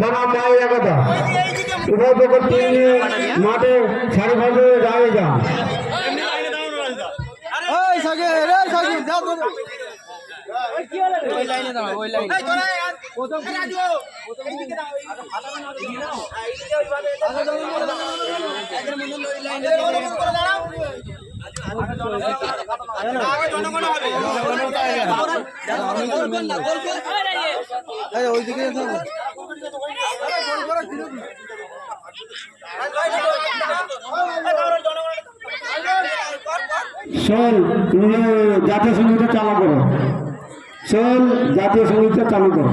বাবা মায়ের কথা উভয় পক্ষ নিয়ে মাঠে সাড়ে পাঁচে দাঁড়িয়ে যান। শোন জাতীয় সঙ্গীতটা চালু করো। শোন জাতীয় সঙ্গীতটা চালু করো।